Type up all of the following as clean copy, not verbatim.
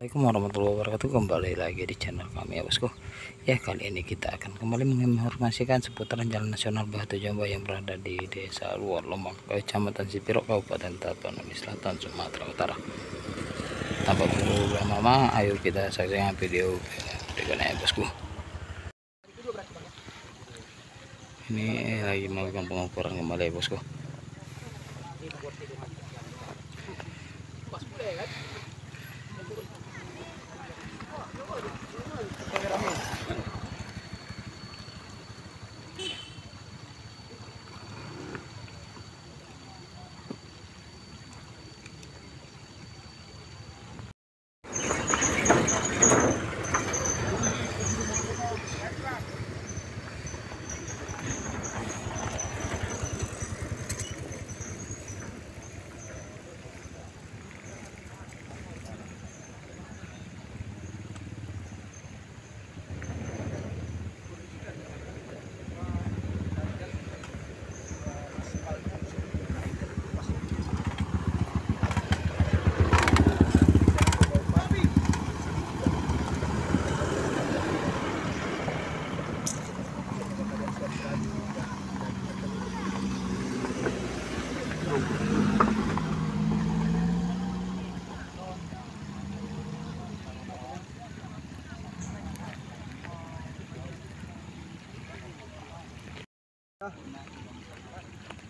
Assalamualaikum warahmatullahi wabarakatuh. Kembali lagi di channel kami ya bosku. Ya, kali ini kita akan kembali menginformasikan seputaran Jalan Nasional Batu Jamba yang berada di Desa Luar Lembang, Kecamatan Sipiro, Kabupaten Tapanuli Selatan, Sumatera Utara. Tanpa menunggu lama, ayo kita saksikan video berikutnya ya bosku. Ini lagi melakukan pengukuran kembali ya bosku.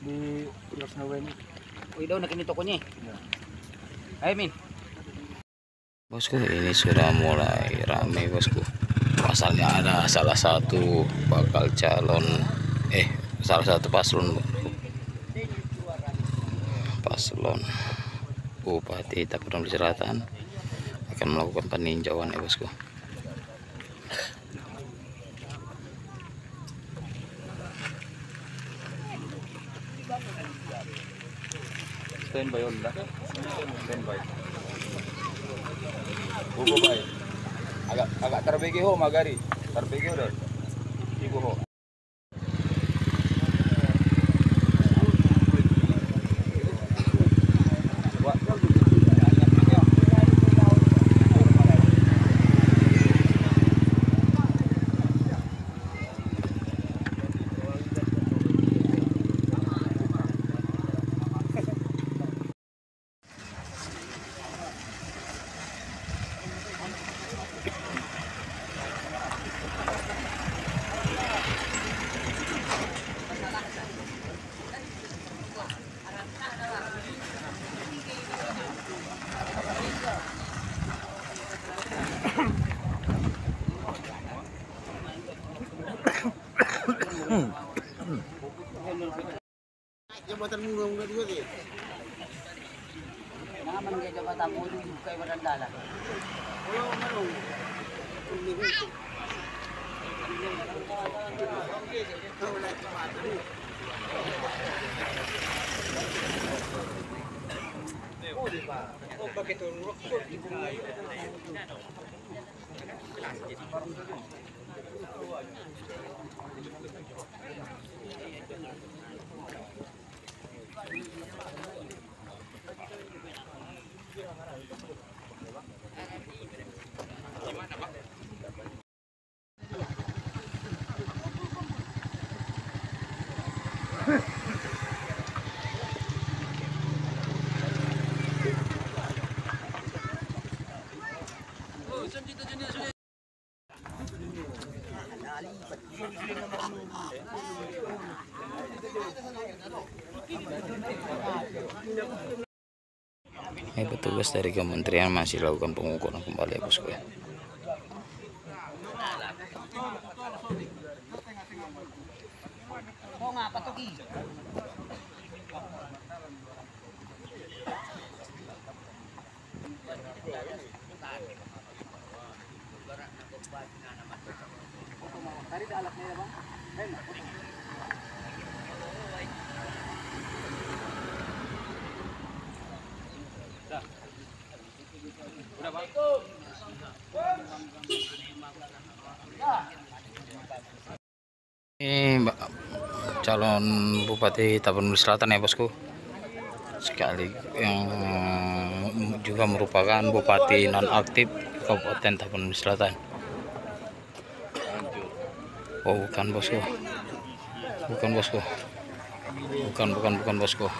Di Rosnawa ini. Uy daw nakinito ko niya. Ay min. Bosku, ini sudah mulai ramai bosku. Pasalnya ada salah satu paslon Bupati Tapanuli Selatan akan melakukan peninjauan ya bosku. Standby on lah. Standby. Buko bay. Agak terbegi ho magari. Terbegi udah. Ibu ho. Jabatan mula juga deh. Naman kay jabatan mo yung kay Barandala. Kalau marung, kau lagi jabatan. Oh, bakit turun? Petugas dari kementerian masih lakukan pengukuran kembali ya bosku ya. Oo nga, patugi. Tadi ada alatnya ya bang? Ini calon Bupati Tapanuli Selatan ya bosku, sekali yang juga merupakan bupati nonaktif Kabupaten Tapanuli Selatan. Oh, bukan bosku. Bukan bosku. Bukan bosku.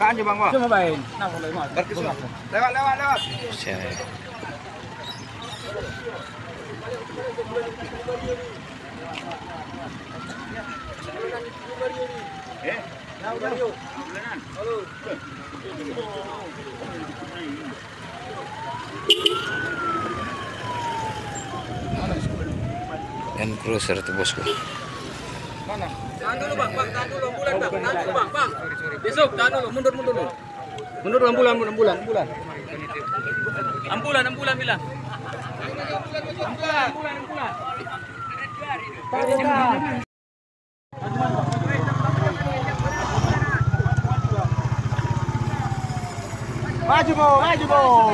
Kan aja bang, wah. Cuma main. Lewat. Saya dan cruiser itu bosku. Mana? Tahan dulu bang, tahan dulu ambulan bang. Besok tahan dulu, mundur dulu. Mundur ambulan. Ambulan bilang. Ambulan. Maju bo. Masuk.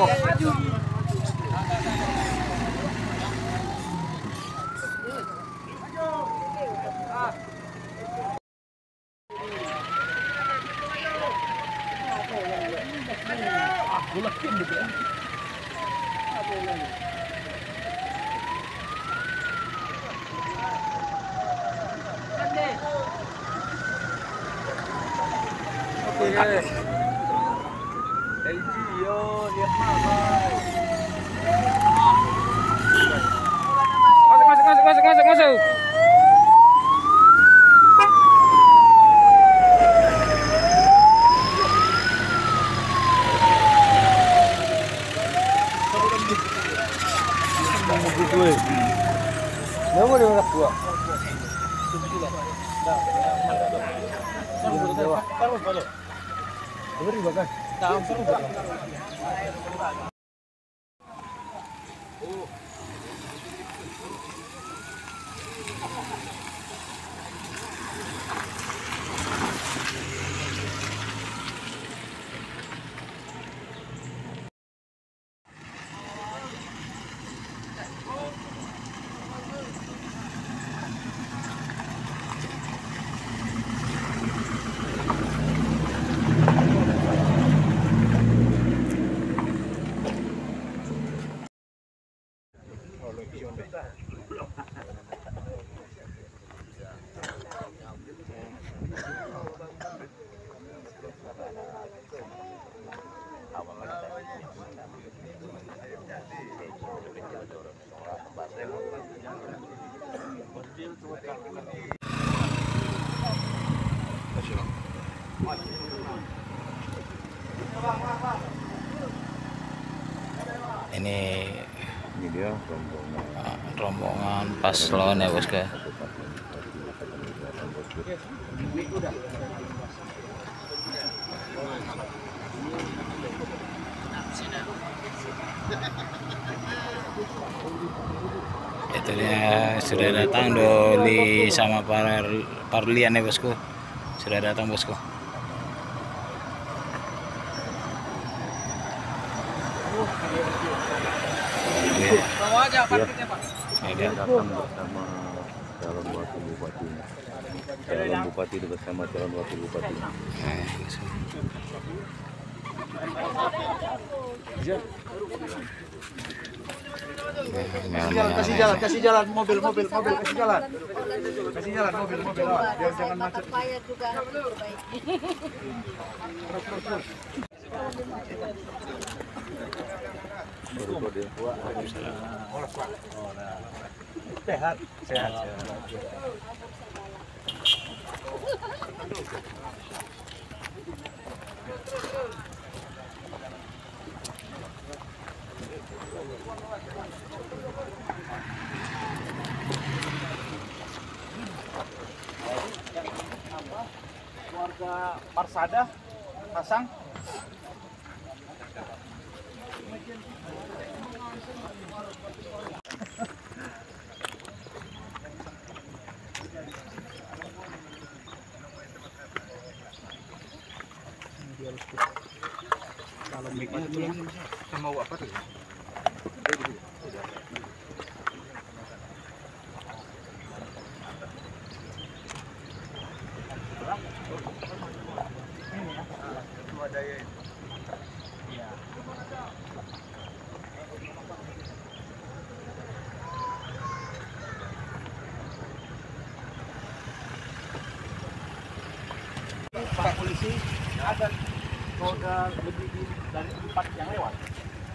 Ini dia rombongan paslon ya bosku. Itu dia sudah datang Doli sama Parlian ya bosku. Sudah datang bosku. Bawa aja parkirnya Pak. Dia datang bersama calon wakil bupatinya. Calon bupati itu bersama calon wakil bupatinya. Kasih jalan mobil kasih jalan mobil biar jangan macet. Juga Sehat. Keluarga Marsada pasang. Kalau mic-nya sama apa tuh? Pak polisi ada roda lebih dari 4 yang lewat.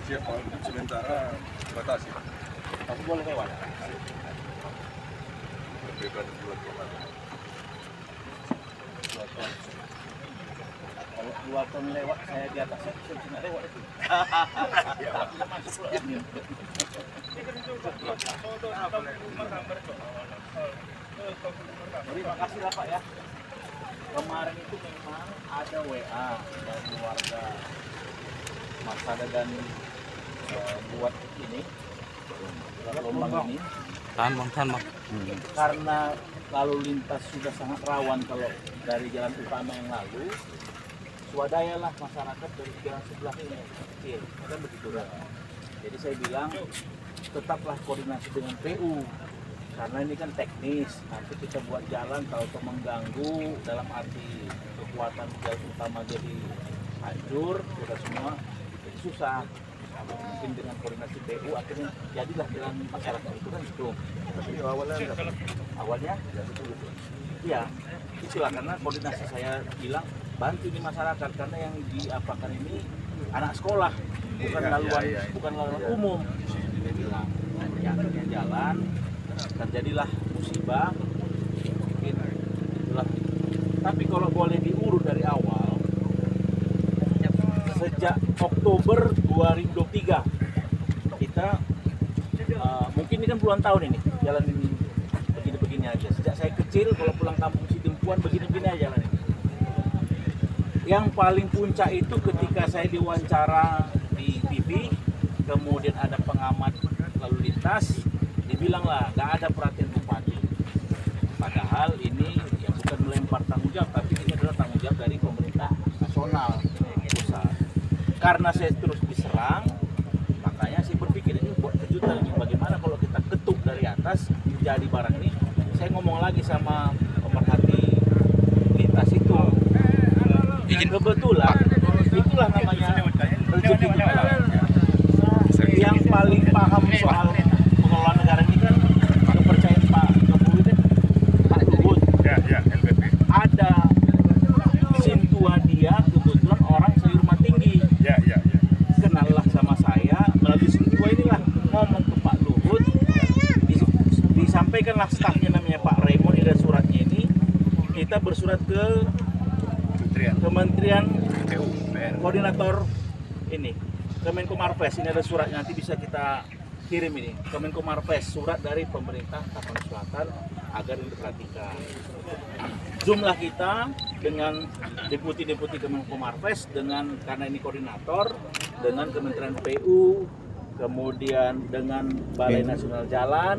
Siap, Pak. Sementara batasi. Tapi boleh lewat. Berbeda dengan bulan kemarin. Kalau 2 ton lewat, saya di atas saya bisa nggak lewat itu. Terima kasih lah Pak ya. Kemarin itu memang ada WA dari warga Marsada dan buat ini gelombang ini Tahan bang. karena lalu lintas sudah sangat rawan kalau dari jalan utama yang lalu, swadayalah masyarakat dari jalan sebelah ini kecil, kan begitu kan. Jadi saya bilang tetaplah koordinasi dengan PU karena ini kan teknis, nanti kita buat jalan kalau mengganggu dalam arti kekuatan jalan utama jadi hancur, sudah semua jadi susah. Mungkin dengan koordinasi PU akhirnya jadilah jalan masyarakat itu kan itu. Tapi awalnya Gitu. Iya, itulah karena koordinasi saya bilang bantu ini masyarakat karena yang diapakan ini anak sekolah bukan laluan umum. Dia bilang ya akhirnya jalan terjadilah musibah mungkin itulah. Tapi kalau boleh diurut dari awal sejak Oktober 2023 kita mungkin ini kan puluhan tahun ini jalan ini begini-begini aja. Sejak saya kecil kalau pulang kampung Sidempuan begini-begini aja jalan ini. Yang paling puncak itu ketika saya diwawancara di TV, kemudian ada pengamat lalu lintas, dibilang lah nggak ada perhatian bupati. Padahal ini ya bukan melempar tanggung jawab, tapi ini adalah tanggung jawab dari pemerintah nasional pusat. Karena saya terus diserang, makanya saya berpikir ini buat kejutan ini bagaimana kalau kita ketuk dari atas jadi barang ini. Saya ngomong lagi sama pemerhati lintas itu. Kebetulan itulah namanya rezeki kita. Yang paling paham soal pengelolaan negara ini kan kepercayaan Pak Jokowi dan Pak Luhut. LPP. Ada sintua dia kebetulan orang sayur tinggi. Kenallah sama saya melalui sintua inilah ngomong ke Pak Luhut, disampaikanlah stafnya namanya Pak Raymond, ada suratnya ini. Kita bersurat ke Kementerian Koordinator ini Kemenko Marves, ini ada suratnya, nanti bisa kita kirim ini Kemenko Marves, surat dari pemerintah Tapanuli Selatan agar diperhatikan. Zoomlah kita dengan deputi-deputi Kemenko Marves dengan karena ini koordinator dengan Kementerian PU, kemudian dengan Balai Nasional Jalan,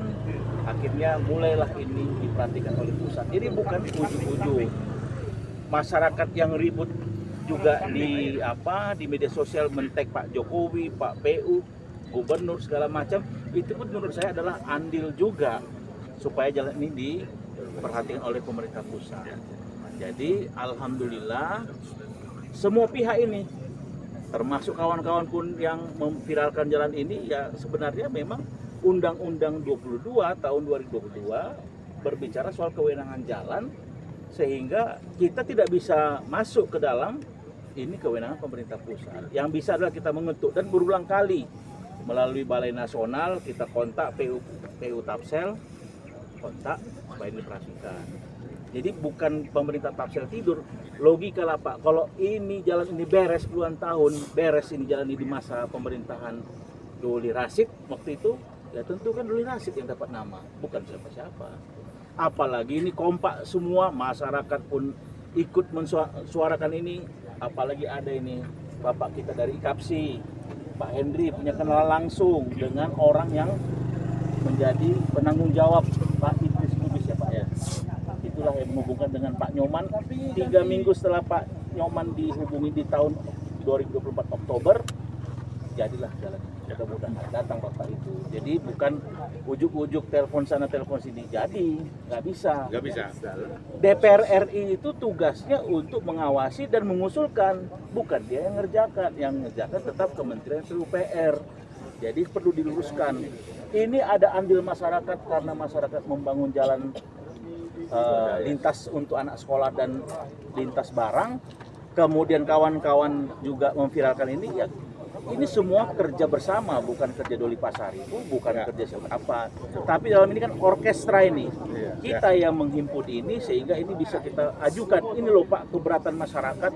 akhirnya mulailah ini diperhatikan oleh pusat. Jadi bukan ujung-ujung masyarakat yang ribut juga di media sosial mentek Pak Jokowi, Pak PU, gubernur segala macam, itu pun menurut saya adalah andil juga supaya jalan ini diperhatikan oleh pemerintah pusat. Jadi alhamdulillah semua pihak ini termasuk kawan-kawan pun yang memviralkan jalan ini ya sebenarnya memang Undang-Undang 22 tahun 2022 berbicara soal kewenangan jalan, sehingga kita tidak bisa masuk ke dalam ini kewenangan pemerintah pusat. Yang bisa adalah kita mengetuk, dan berulang kali melalui Balai Nasional kita kontak PU Tapsel, kontak supaya diperhatikan. Jadi bukan pemerintah Tapsel tidur, logika lah Pak, kalau ini jalan ini beres puluhan tahun, beres ini jalan ini di masa pemerintahan Doli Rasid waktu itu, ya tentu kan Doli Rasid yang dapat nama, bukan siapa-siapa. Apalagi ini kompak semua, masyarakat pun ikut mensuarakan ini, apalagi ada ini Bapak kita dari IKAPSI, Pak Hendri punya kenalan langsung dengan orang yang menjadi penanggung jawab Pak Idris Lubis ya Pak ya. Itulah yang menghubungkan dengan Pak Nyoman. 3 minggu setelah Pak Nyoman dihubungi di tahun 2024 Oktober, jadilah jalan. Mudah-mudahan datang Bapak itu. Jadi bukan ujuk-ujuk telepon sana telepon sini. Jadi nggak bisa. Nggak bisa. DPR RI itu tugasnya untuk mengawasi dan mengusulkan, bukan dia yang ngerjakan. Yang ngerjakan tetap Kementerian PUPR. Jadi perlu diluruskan. Ini ada andil masyarakat karena masyarakat membangun jalan lintas untuk anak sekolah dan lintas barang. Kemudian kawan-kawan juga memviralkan ini, ya ini semua kerja bersama, bukan kerja Doli Pasaribu, bukan kerja siapa apa. Tapi dalam ini kan orkestra ini, kita yang menghimpun ini sehingga ini bisa kita ajukan. Ini loh Pak, keberatan masyarakat,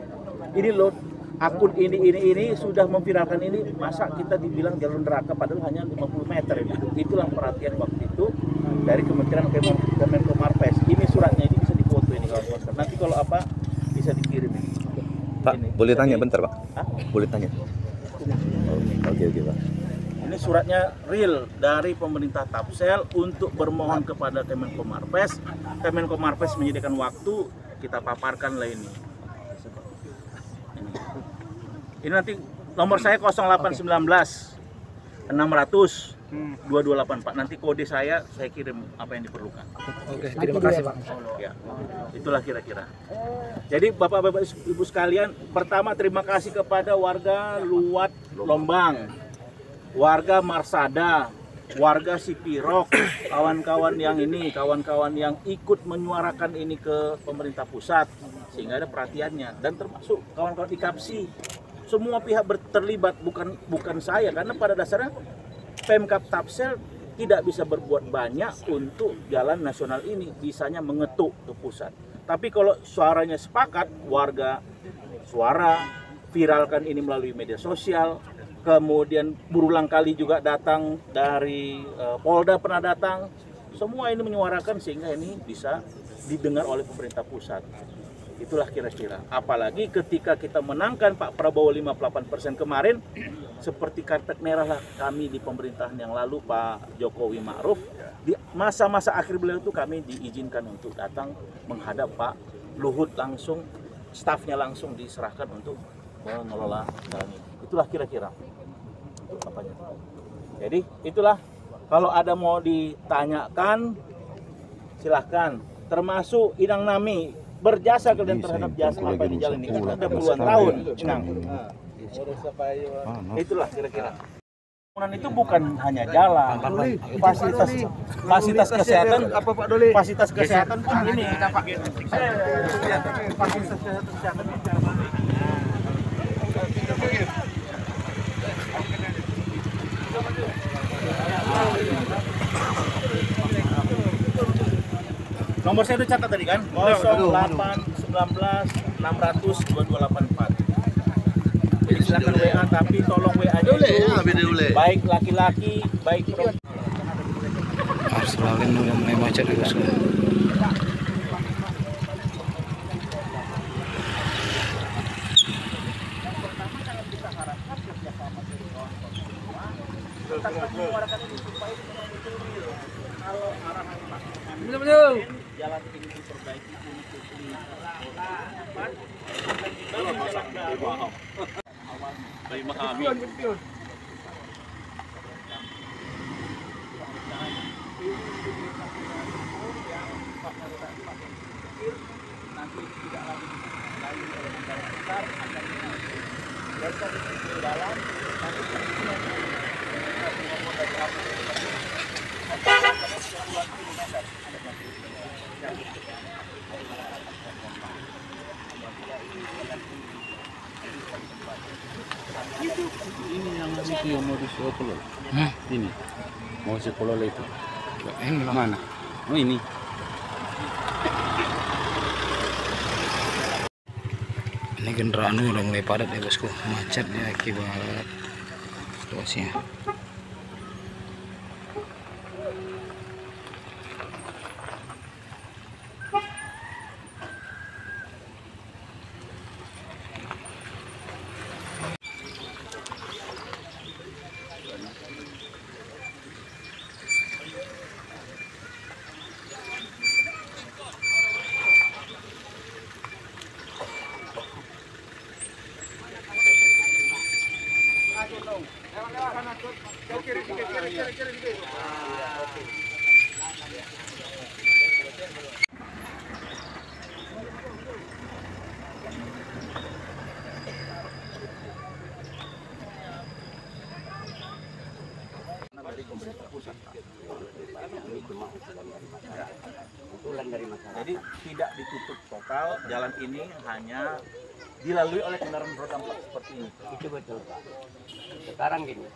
ini loh akun ini sudah memviralkan ini, masa kita dibilang jalur neraka padahal hanya 50 meter. Itulah perhatian waktu itu dari Kementerian Kemarves. Ini suratnya, ini bisa difoto ini kawan-kawan. Nanti kalau apa bisa dikirim ini. Pak, Ini, boleh tanya di- bentar Pak? Hah? Boleh tanya? Oke Pak. Ini suratnya real dari pemerintah Tapsel untuk bermohon kepada Kemenkomarves. Kemenkomarves menyediakan waktu, kita paparkan lah ini. Ini nanti nomor saya 0819 600 2284. Nanti kode saya kirim apa yang diperlukan. Oke, terima kasih Pak. Ya, itulah kira-kira. Jadi Bapak-Bapak Ibu sekalian, pertama terima kasih kepada warga Luwat Lombang, warga Marsada, warga Sipirok, kawan-kawan yang ikut menyuarakan ini ke pemerintah pusat sehingga ada perhatiannya, dan termasuk kawan-kawan di Kapsi. Semua pihak terlibat, bukan saya, karena pada dasarnya Pemkab Tapsel tidak bisa berbuat banyak untuk jalan nasional ini, bisanya mengetuk ke pusat. Tapi kalau suaranya sepakat, warga suara, viralkan ini melalui media sosial, kemudian berulang kali juga datang dari Polda pernah datang, semua ini menyuarakan sehingga ini bisa didengar oleh pemerintah pusat. Itulah kira-kira. Apalagi ketika kita menangkan Pak Prabowo 58% kemarin, seperti karpet merah lah kami di pemerintahan yang lalu Pak Jokowi Ma'ruf. Di masa-masa akhir beliau itu kami diizinkan untuk datang menghadap Pak Luhut langsung, stafnya langsung diserahkan untuk mengelola jalan ini. Itulah kira-kira. Jadi itulah, kalau ada mau ditanyakan silahkan, termasuk Inang Nami berjasa kalian terhadap jasa apa di jalan ini, kan ada puluhan tahun Inang. Itulah kira-kira. Bangunan itu bukan hanya jalan, fasilitas kesehatan, apa Pak Doli? Fasilitas kesehatan pun ini. Fasilitas kesehatan nomor saya udah catat tadi kan? 0819 600 2284. Jadi silakan WA, tapi tolong WA-nya itu baik laki-laki, baik perempuan. Selalu mulai macet di bosku. Jalan ini diperbaiki untuk Ini yang itu yang mau disuapol. Ini mau sekolah itu. Ini Mana? Oh ini. Ini kendaraan udah mulai padat ya bosku, macet ya akibat situasinya. Jadi tidak ditutup total, jalan ini hanya dilalui oleh kendaraan roda 4 seperti ini. Itu betul Pak. Sekarang gini,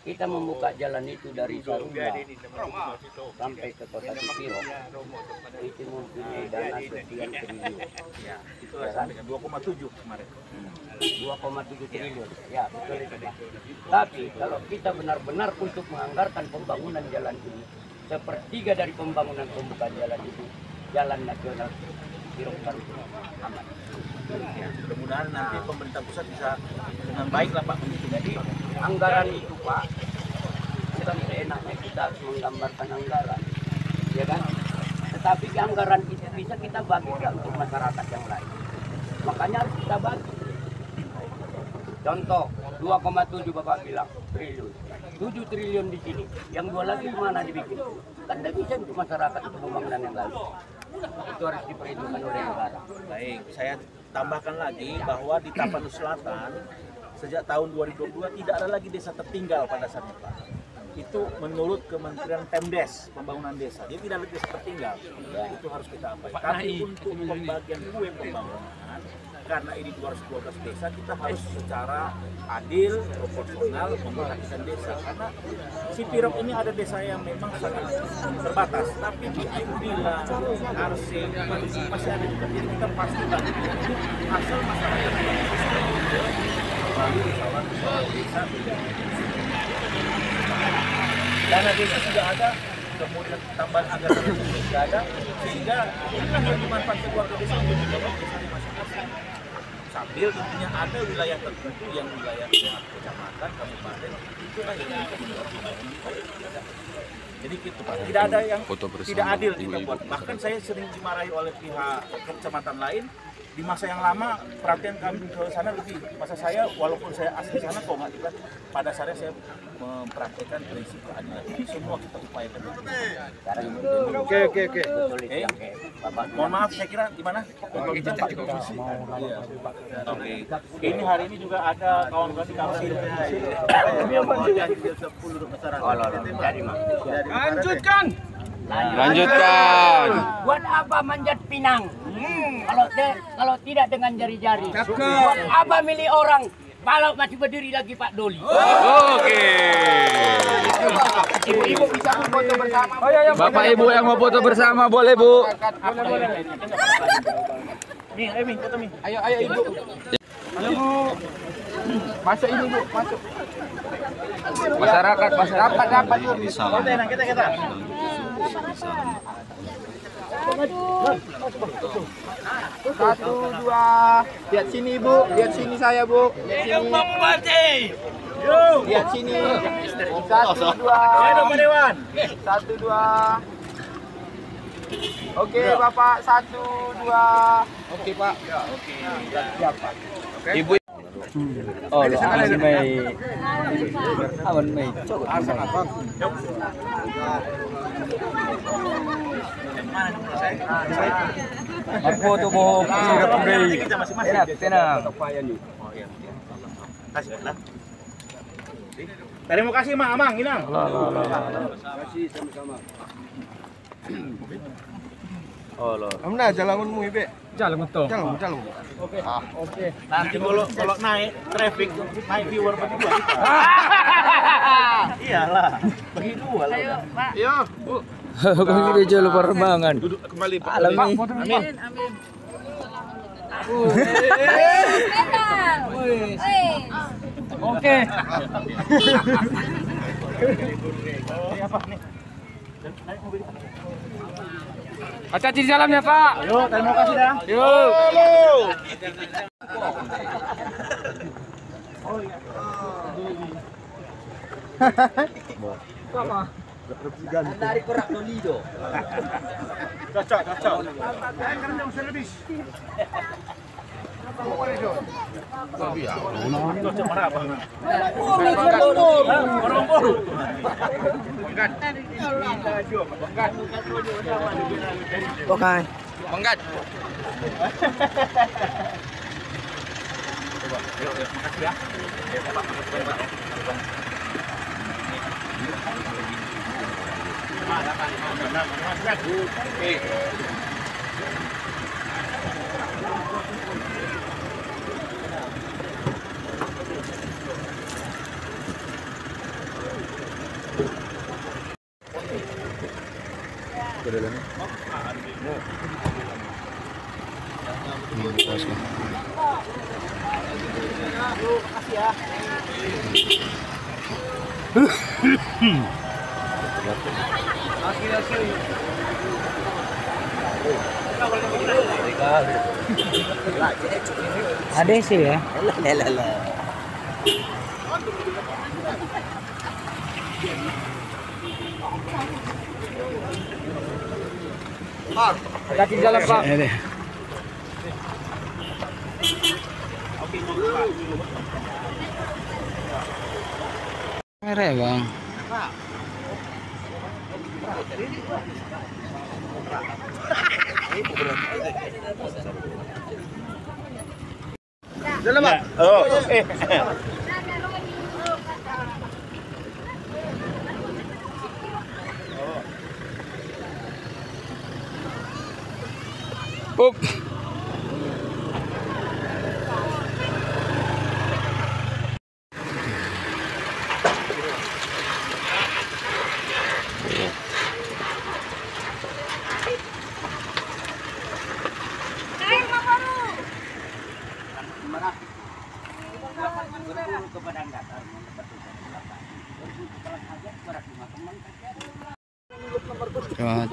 kita membuka jalan itu dari Sarunda sampai ke kota Cipiro, itu mempunyai dana sekian triliun. Ya, itulah sampai 2,7 kemarin. 2,7 triliun. Ya, betul itu Pak. Tapi kalau kita benar-benar untuk menganggarkan pembangunan jalan ini, sepertiga dari pembangunan pembukaan jalan itu, jalan nasional Cipiro baru aman. Ya, mudah-mudahan nanti pemerintah pusat bisa dengan baik lah Pak. Jadi anggaran itu Pak, bukan seenaknya kita harus menggambarkan anggaran, ya kan? Tetapi anggaran itu bisa kita bagi untuk masyarakat yang lain. Makanya harus kita bagi. Contoh 2,7 Bapak bilang triliun, 7 triliun di sini, yang 2 lagi mana dibikin? Kan tidak bisa untuk masyarakat untuk pembangunan yang lain. Itu harus diperhitungkan oleh negara. Baik, saya tambahkan lagi bahwa di Tapanuli Selatan sejak tahun 2022 tidak ada lagi desa tertinggal pada saat itu Pak. Itu menurut Kementerian Pemdes, Pembangunan Desa. Dia tidak ada desa tertinggal. Itu harus kita abaikan. Tapi untuk pembagian kue pembangunan, karena ini 212 desa, kita harus secara adil, proporsional memperhatikan desa. Karena Cipirok ini ada desa yang memang sangat terbatas, tapi di Bila, Arsing, masih ada juga. Jadi kita pastikan asal masyarakat melalui usahawan desa. Dana desa sudah ada, kemudian tambahan anggaran sudah ada, sehingga inilah yang dimanfaatkan keluarga desa untuk mendorong desanya masing-masing. Sambil tentunya ada wilayah tertentu yang wilayah kecamatan, kabupaten, itu kan yang mendorong pembangunan. Jadi gitu Pak, tidak ada yang tidak adil kita buat. Bahkan saya sering dimarahi oleh pihak kecamatan lain. Di masa yang lama perhatian kami ke sana lebih. Masa saya walaupun saya asli sana kok nggak juga. Pada saatnya saya mempraktekkan prinsip keadilan. Ini semua kita upayakan. Oke. Mohon maaf, saya kira gimana? Oke. Ini hari ini juga ada kawan-kawan di Kalsir. Lanjutkan. Buat apa manjat pinang? Kalau tidak dengan jari-jari. Buat apa milih orang? Kalau masih berdiri lagi Pak Doli. Oke. Ibu-ibu bisa foto bersama. Bapak Ibu yang mau foto bersama boleh Bu. Nih, foto nih. Ayo Ibu. Halo Bu. Masuk ini Bu, masuk. Masyarakat Dapat Bu. Kita. Satu, dua. Lihat sini Bu, lihat sini saya Bu. Lihat sini. Lihat sini. Satu, dua. Satu, dua. Oke Bapak, satu, dua. Oke Pak. Oke. Siap Pak. Ibu. Oh, lo aman may. Magfoto mo sirap gay. Tenang. Kasih lah. Terima kasih Mak Amang, Inang. Kasih sama-sama. Oh, lo. Amna jalanmu Ibe. Jalan to. Jalan. Oke. Nanti kalau naik traffic, naik viewer berdua kita. Iyalah, bagi dua lah. Ayo, Bu. Kung hindi dyan lo parmangan. Duduk kembali Pak. Alam ni. Amin. Oke. Ini apa nih? Naik mobil. Hati-hati di dalamnya, Pak. Ayo, terima kasih dah. Yuk. Sama. Dari Korak Dolido. Cocok. Oke. Menggat. Makasih ya. Ini bosku. Ada sih ya. Hati di dalam, Pak. Ada. Merah ya, Bang. Dalam, Pak. Oh, oke. Up.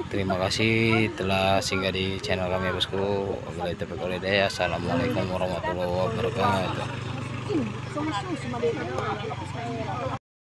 Terima kasih telah singgah di channel kami bosku. Assalamualaikum warahmatullahi wabarakatuh.